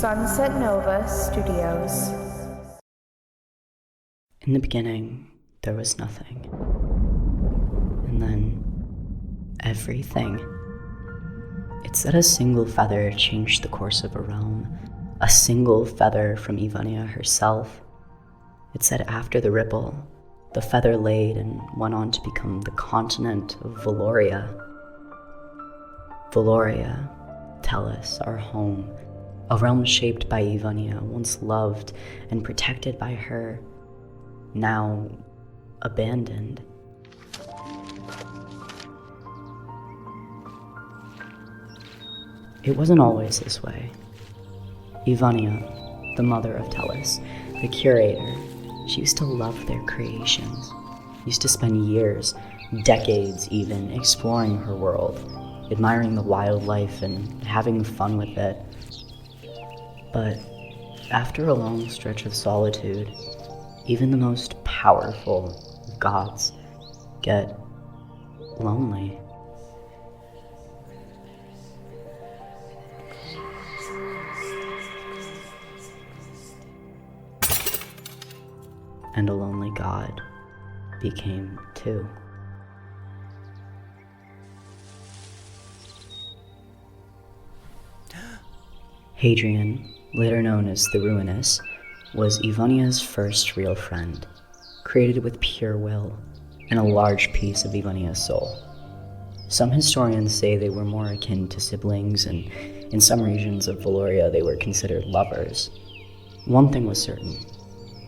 Sunset Nova Studios. In the beginning, there was nothing. And then, everything. It said a single feather changed the course of a realm. A single feather from Ivania herself. It said after the ripple, the feather laid and went on to become the continent of Valoria. Valoria, Tellus, our home, a realm shaped by Ivania, once loved and protected by her, now abandoned. It wasn't always this way. Ivania, the mother of Tellus, the curator, she used to love their creations, used to spend years, decades even, exploring her world, admiring the wildlife and having fun with it. But after a long stretch of solitude, even the most powerful of gods get lonely. And a lonely god became too. Hadrien, later known as the Ruinous, was Ivania's first real friend, created with pure will and a large piece of Ivania's soul. Some historians say they were more akin to siblings, and in some regions of Valoria they were considered lovers. One thing was certain.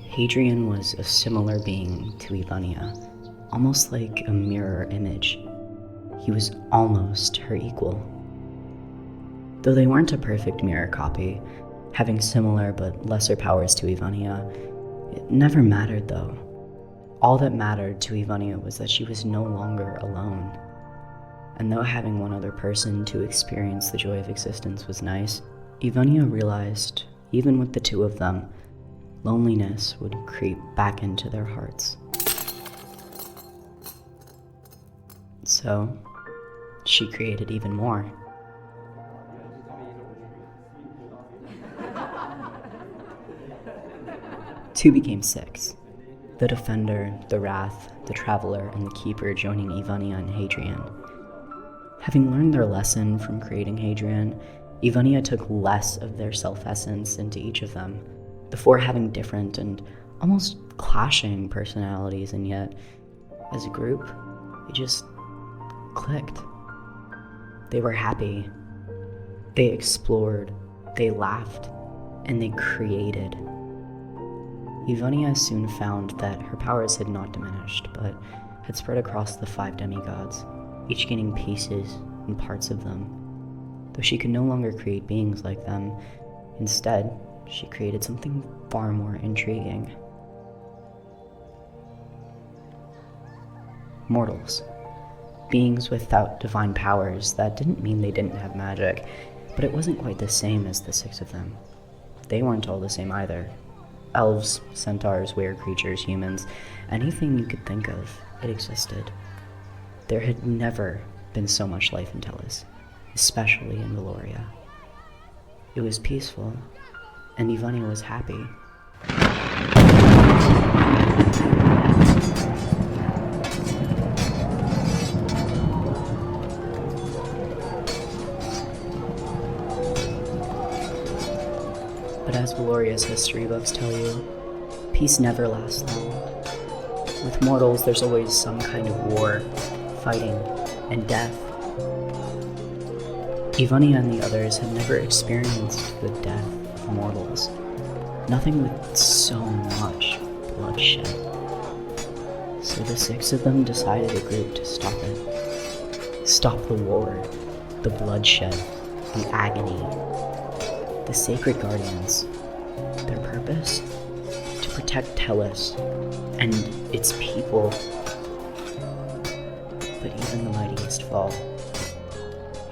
Hadrien was a similar being to Ivania, almost like a mirror image. He was almost her equal. Though they weren't a perfect mirror copy, having similar but lesser powers to Ivania, it never mattered though. All that mattered to Ivania was that she was no longer alone. And though having one other person to experience the joy of existence was nice, Ivania realized, even with the two of them, loneliness would creep back into their hearts. So, she created even more. Two became six. The Defender, the Wrath, the Traveler, and the Keeper joining Ivania and Hadrien. Having learned their lesson from creating Hadrien, Ivania took less of their self-essence into each of them, the four having different and almost clashing personalities, and yet, as a group, it just clicked. They were happy. They explored, they laughed, and they created. Ivania soon found that her powers had not diminished, but had spread across the 5 demigods, each gaining pieces and parts of them. Though she could no longer create beings like them, instead, she created something far more intriguing. Mortals. Beings without divine powers. That didn't mean they didn't have magic, but it wasn't quite the same as the 6 of them. They weren't all the same either. Elves, centaurs, weird creatures, humans, anything you could think of, it existed. There had never been so much life in Tellus, especially in Valoria. It was peaceful, and Ivania was happy. But as Valoria's history books tell you, peace never lasts long. With mortals, there's always some kind of war, fighting, and death. Ivania and the others had never experienced the death of mortals. Nothing with so much bloodshed. So the 6 of them decided a group to stop it. Stop the war, the bloodshed, the agony. The Sacred Guardians, their purpose? To protect Tellus and its people. But even the mightiest fall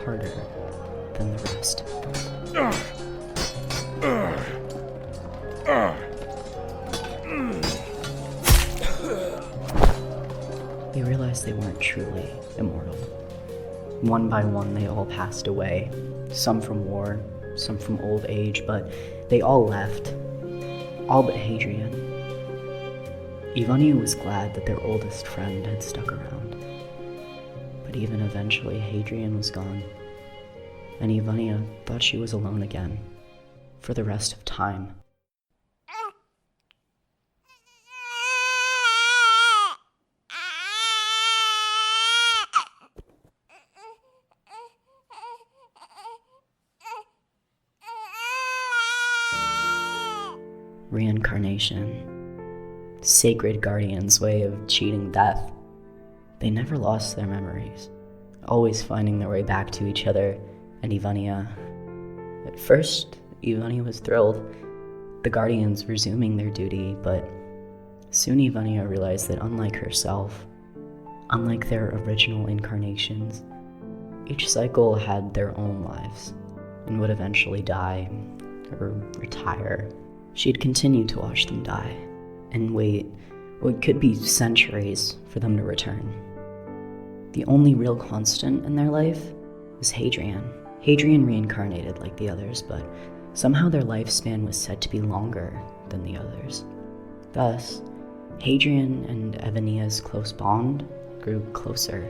harder than the rest. They realized they weren't truly immortal. One by one, they all passed away, some from war, some from old age, but they all left. All but Hadrien. Ivania was glad that their oldest friend had stuck around. But even eventually, Hadrien was gone, and Ivania thought she was alone again, for the rest of time. Reincarnation. Sacred guardian's way of cheating death. They never lost their memories, always finding their way back to each other and Ivania. At first, Ivania was thrilled, the guardians resuming their duty, but soon Ivania realized that unlike herself, unlike their original incarnations, each cycle had their own lives and would eventually die or retire. She'd continue to watch them die and wait what could be centuries for them to return. The only real constant in their life was Hadrien. Hadrien reincarnated like the others, but somehow their lifespan was said to be longer than the others. Thus, Hadrien and Ivania's close bond grew closer.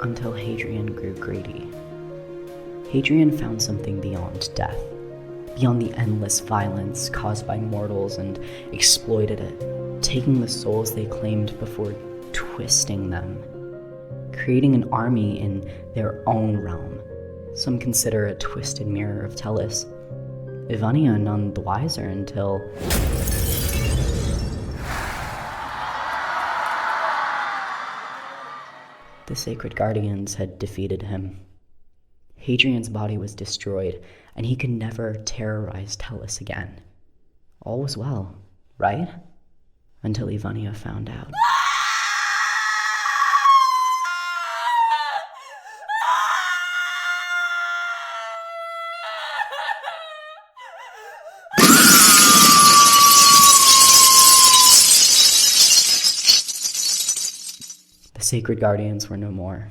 Until Hadrien grew greedy. Hadrien found something beyond death, beyond the endless violence caused by mortals, and exploited it, taking the souls they claimed before twisting them, creating an army in their own realm. Some consider a twisted mirror of Tellus. Ivania none the wiser until the Sacred Guardians had defeated him. Hadrien's body was destroyed, and he could never terrorize Tellus again. All was well, right? Until Ivania found out. The Sacred Guardians were no more,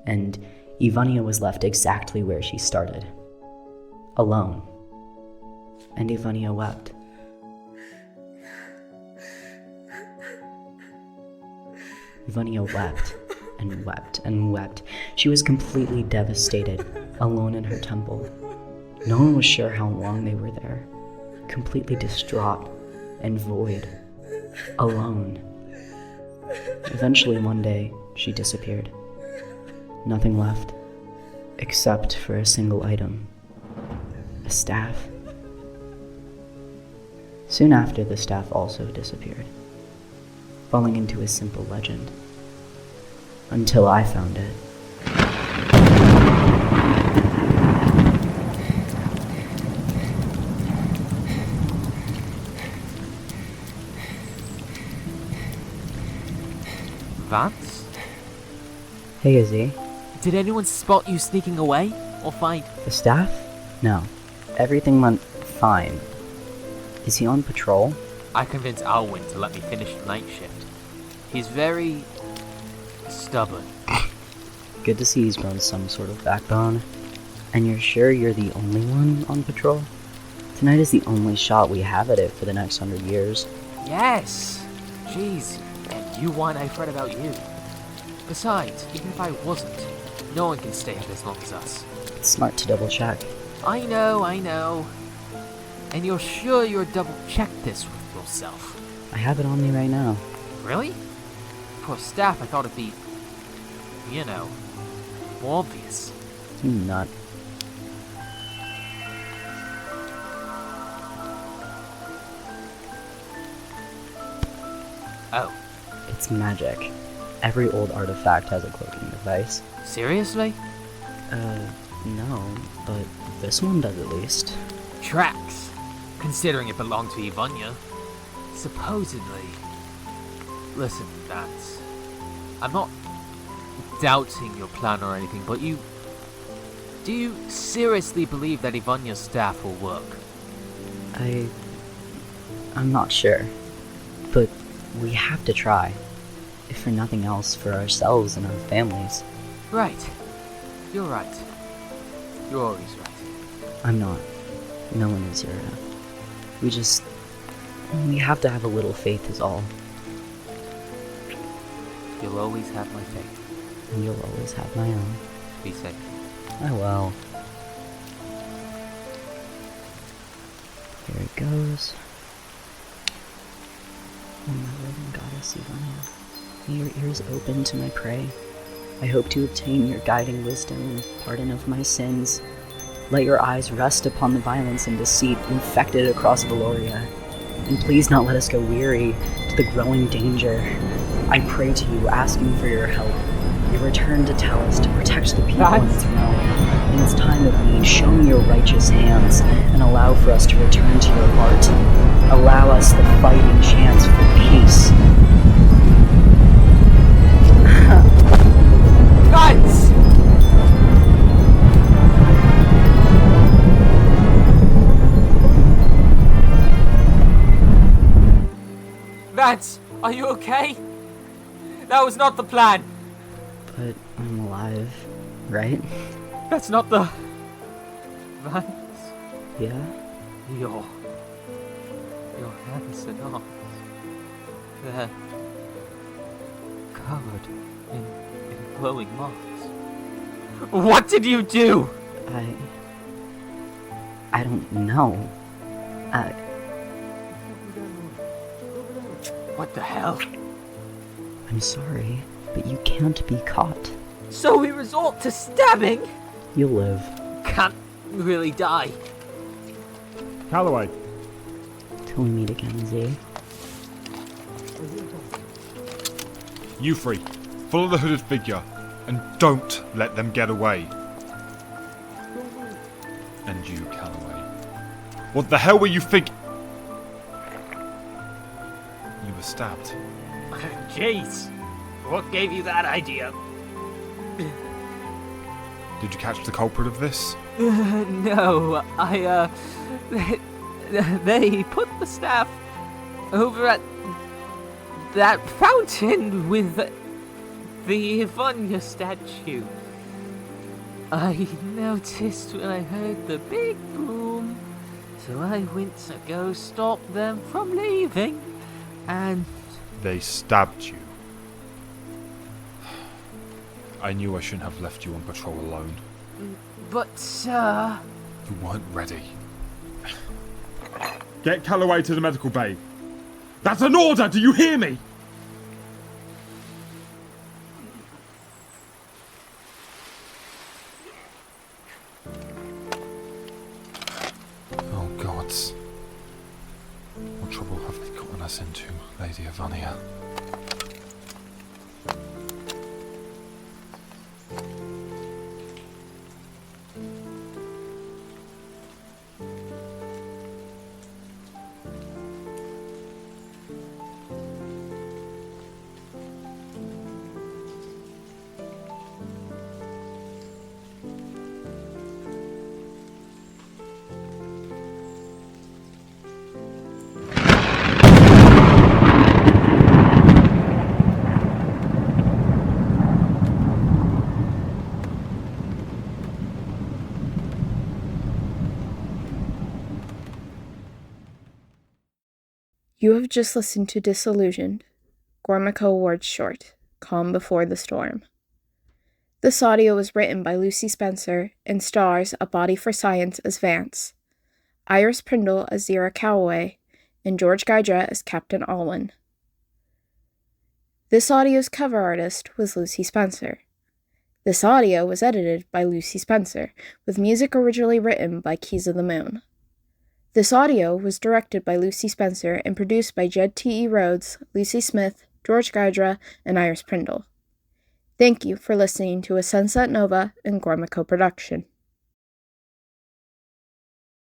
and Ivania was left exactly where she started, alone. And Ivania wept. Ivania wept and wept and wept. She was completely devastated, alone in her temple. No one was sure how long they were there, completely distraught and void, alone. Eventually, one day, she disappeared. Nothing left, except for a single item, a staff. Soon after, the staff also disappeared, falling into a simple legend, until I found it. Vance? Hey, Izzy. Did anyone spot you sneaking away? Or find... The staff? No. Everything went fine. Is he on patrol? I convinced Alwyn to let me finish the night shift. He's very... stubborn. Good to see he's grown some sort of backbone. And you're sure you're the only one on patrol? Tonight is the only shot we have at it for the next 100 years. Yes! Jeez, and you whine I fret about you. Besides, even if I wasn't, no one can stay up as long as us. It's smart to double check. I know. And you're sure you're double-checked this with yourself? I have it on me right now. Really? For staff, I thought it'd be... more obvious. You nut. Oh. It's magic. Every old artifact has a cloaking device. Seriously? No, but this one does at least. Tracks, considering it belonged to Ivania. Supposedly. Listen, Vance. I'm not doubting your plan or anything, but do you seriously believe that Ivania's staff will work? I'm not sure. But we have to try. If for nothing else, for ourselves and our families. Right. You're right. You're always right. I'm not. No one is, Zerah. We have to have a little faith is all. You'll always have my faith. And you'll always have my own. Be safe. I will. Here it goes. Oh, my Lord and Goddess Ivania, may your ears open to my prayer. I hope to obtain your guiding wisdom and pardon of my sins. Let your eyes rest upon the violence and deceit infected across Valoria. And please not let us go weary to the growing danger. I pray to you, asking for your help, your return to Talis to protect the people in its realm. In its time of need, show me your righteous hands, and allow for us to return to your heart. Allow us the fighting chance for peace. Guys! Vance, are you okay? That was not the plan. But I'm alive, right? That's not the... Vance? Yeah? Your hands and arms. They're covered in glowing marks. What did you do? I don't know. What the hell? I'm sorry, but you can't be caught. So we resort to stabbing? You'll live. Can't really die. Calloway. Till we meet again, Z. You three, follow the hooded figure, and don't let them get away. And you, Calloway. What the hell were you thinking? You were stabbed. Jeez. What gave you that idea? Did you catch the culprit of this? No, they put the staff over at that fountain with the Vanya statue. I noticed when I heard the big boom, so I went to go stop them from leaving, and... They stabbed you. I knew I shouldn't have left you on patrol alone. But, sir... You weren't ready. Get Calloway to the medical bay. That's an order, do you hear me? Oh, gods. What trouble have they gotten us into, Lady Valia? You have just listened to Disillusioned, Gormaco Awards short, Calm Before the Storm. This audio was written by Lucy Spencer and stars Abodyforscience as Vance, Iris Prindel as Zerah Calloway, and George Guidera as Captain Alwyn. This audio's cover artist was Lucy Spencer. This audio was edited by Lucy Spencer, with music originally written by Keys of the Moon. This audio was directed by Lucy Spencer and produced by Jed T.E. Rhodes, Lucy Smith, George Guidera, and Iris Prindel. Thank you for listening to a Sunset Nova and Gormaco production.